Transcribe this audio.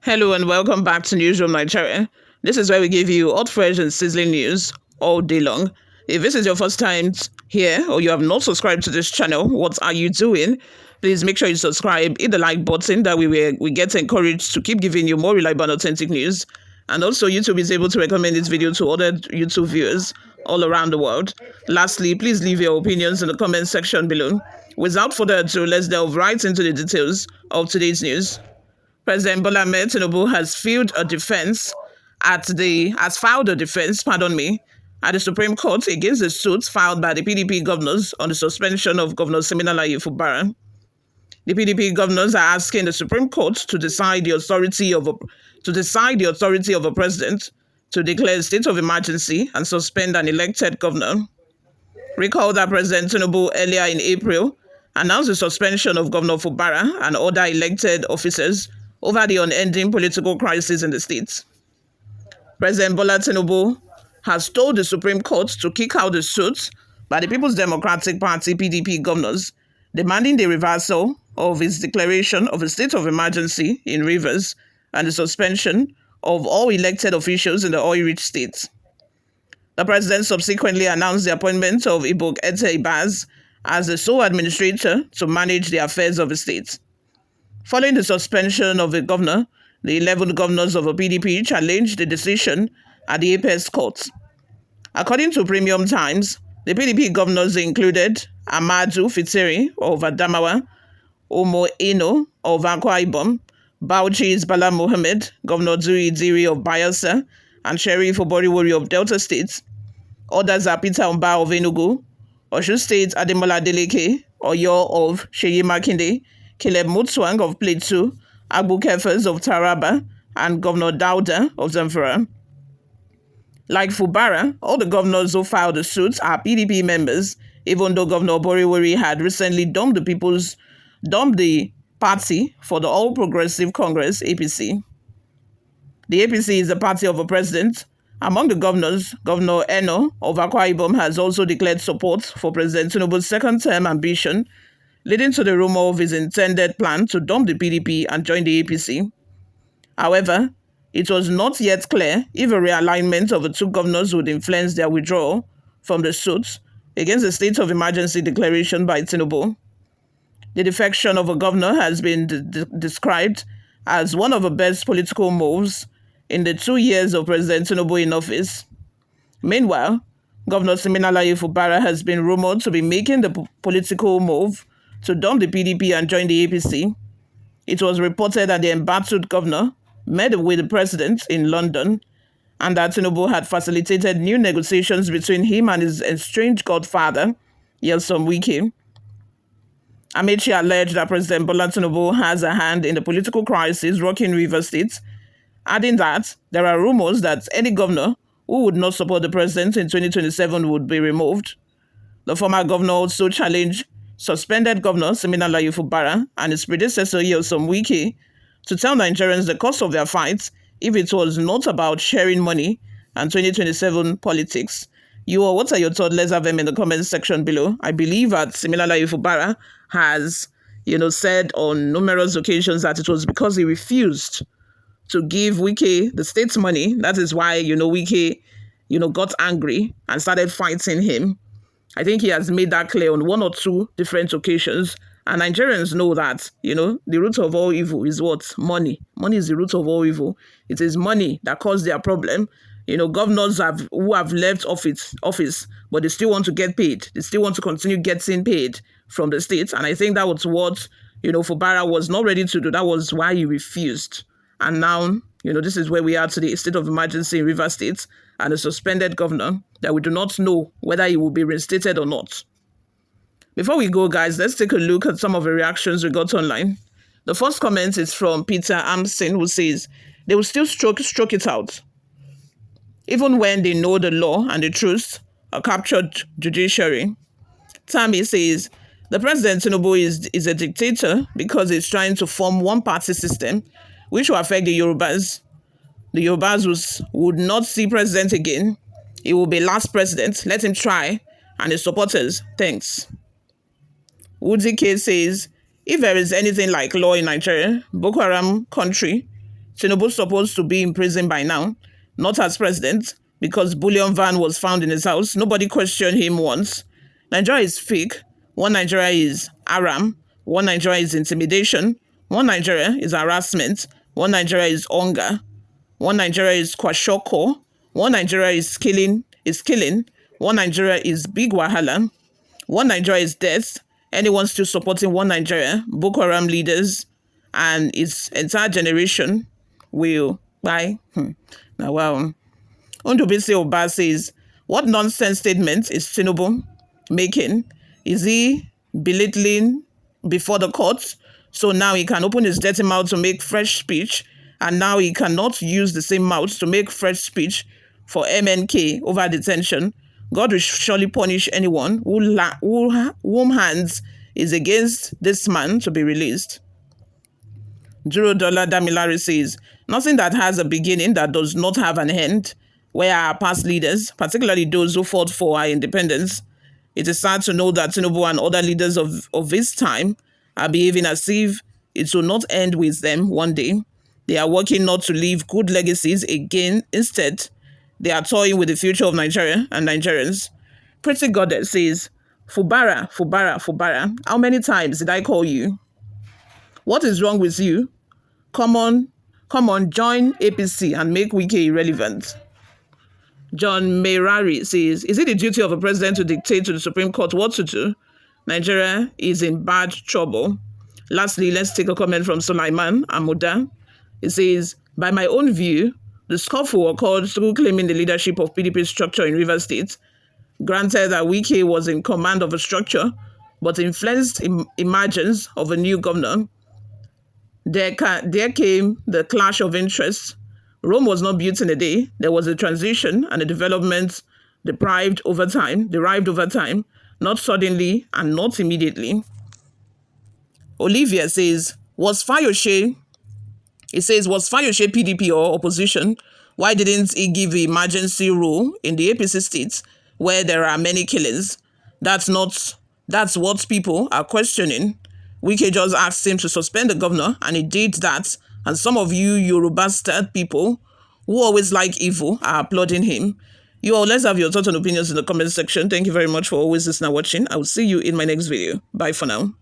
Hello and welcome back to Newsroom Nigeria. This is where we give you hot, fresh, and sizzling news all day long. If this is your first time here or you have not subscribed to this channel, what are you doing? Please make sure you subscribe, hit the like button. That we get encouraged to keep giving you more reliable and authentic news. And also, YouTube is able to recommend this video to other YouTube viewers all around the world. Lastly, please leave your opinions in the comment section below. Without further ado, let's delve right into the details of today's news. President Bola Ahmed Tinubu has filed a defense at the Supreme Court against the suits filed by the PDP governors on the suspension of Governor Siminalayefubara. The PDP governors are asking the Supreme Court to decide the authority of a president to declare a state of emergency and suspend an elected governor. Recall that President Tinubu earlier in April announced the suspension of Governor Fubara and other elected officers over the unending political crisis in the state. President Bola Tinubu has told the Supreme Court to kick out the suit by the People's Democratic Party (PDP) governors, demanding the reversal of his declaration of a state of emergency in Rivers and the suspension of all elected officials in the oil-rich state. The president subsequently announced the appointment of Fubara'S as the sole administrator to manage the affairs of the state. Following the suspension of the governor, the 11 governors of the PDP challenged the decision at the Apex Court. According to Premium Times, the PDP governors included Ahmadu Fitiri of Adamawa, Omo Eno of Akwa Ibom, Bauchi's Bala Mohammed, Governor Duri Diri of Bayelsa, and Sheriff Oboriwori of Delta State. Others are Peter Mba of Enugu, Osun State Ademola Adeleke, Oyo of Seyi Makinde, Caleb Mutswang of Plateau, Abu Kefers of Taraba, and Governor Dauda of Zamfara. Like Fubara, all the governors who filed the suits are PDP members, even though Governor Oboriwori had recently dumped the party for the All Progressive Congress (APC). The APC is the party of a president. Among the governors, Governor Eno of Akwa Ibom has also declared support for President Tinubu's second-term ambition, leading to the rumor of his intended plan to dump the PDP and join the APC. However, it was not yet clear if a realignment of the two governors would influence their withdrawal from the suit against the state of emergency declaration by Tinubu. The defection of a governor has been described as one of the best political moves in the 2 years of President Tinubu in office. Meanwhile, Governor Siminalayefubara has been rumored to be making the political move to dump the PDP and join the APC. It was reported that the embattled governor met with the president in London and that Tinubu had facilitated new negotiations between him and his estranged godfather, Wike. Amechi alleged that President Bola Tinubu has a hand in the political crisis rocking Rivers State, adding that there are rumors that any governor who would not support the president in 2027 would be removed. The former governor also challenged suspended Governor Siminalayefubara and his predecessor Wike to tell Nigerians the cost of their fight if it was not about sharing money and 2027 politics. What are your thoughts? Let's have them in the comment section below. I believe that Siminalayefubara has, said on numerous occasions that it was because he refused to give Wike the state's money. That is why, Wike, got angry and started fighting him. I think he has made that clear on one or two different occasions. And Nigerians know that, the root of all evil is what? Money. Money is the root of all evil. It is money that caused their problem. Governors who have left office, but they still want to get paid. They still want to continue getting paid from the state. And I think that was what, Fubara was not ready to do. That was why he refused. And now, this is where we are today, state of emergency in Rivers State and a suspended governor that we do not know whether he will be reinstated or not. Before we go, guys, let's take a look at some of the reactions we got online. The first comment is from Peter Amson, who says, they will still stroke it out. Even when they know the law and the truth, a captured judiciary. Tammy says, the President Tinubu is a dictator because he's trying to form one-party system which will affect the Yorubas. The Yorubas would not see president again. He will be last president. Let him try. And his supporters, thanks. Woody K says, if there is anything like law in Nigeria, Boko Haram country, Tinubu's supposed to be in prison by now, not as president, because bullion van was found in his house. Nobody questioned him once. Nigeria is fake. One Nigeria is Aram. One Nigeria is intimidation. One Nigeria is harassment. One Nigeria is hunger. One Nigeria is kwashoko. One Nigeria is killing. One Nigeria is big wahala. One Nigeria is death. Anyone still supporting one Nigeria, Boko Haram leaders, and its entire generation will buy. Now, wow. Ondubisi Oba says, what nonsense statement is Tinubu making? Is he belittling before the courts? So now he can open his dirty mouth to make fresh speech, and now he cannot use the same mouth to make fresh speech for MNK over detention. God will surely punish anyone whom hands is against this man to be released. $0 Damilari says, nothing that has a beginning that does not have an end. Where our past leaders, particularly those who fought for our independence, it is sad to know that Tinubu and other leaders of his time are behaving as if it will not end with them one day. They are working not to leave good legacies again. Instead, they are toying with the future of Nigeria and Nigerians. Pretty Goddess says, Fubara, Fubara, Fubara, how many times did I call you? What is wrong with you? Come on, join APC and make wike irrelevant. John Merari says, is it the duty of a president to dictate to the Supreme Court what to do? Nigeria is in bad trouble. Lastly, let's take a comment from Sulaiman Amuda. He says, by my own view, the scuffle occurred through claiming the leadership of PDP structure in Rivers State. Granted that Wike was in command of a structure, but influenced emergence of a new governor. There came the clash of interests. Rome was not built in a day. There was a transition and a development derived over time, not suddenly and not immediately. Olivia says, was Fayose PDP or opposition? Why didn't he give the emergency rule in the APC states where there are many killings? That's what people are questioning. Wike just asked him to suspend the governor, and he did that. And some of you Yoruba people who always like evil are applauding him. You all, let's have your thoughts and opinions in the comment section. Thank you very much for always listening and watching. I will see you in my next video. Bye for now.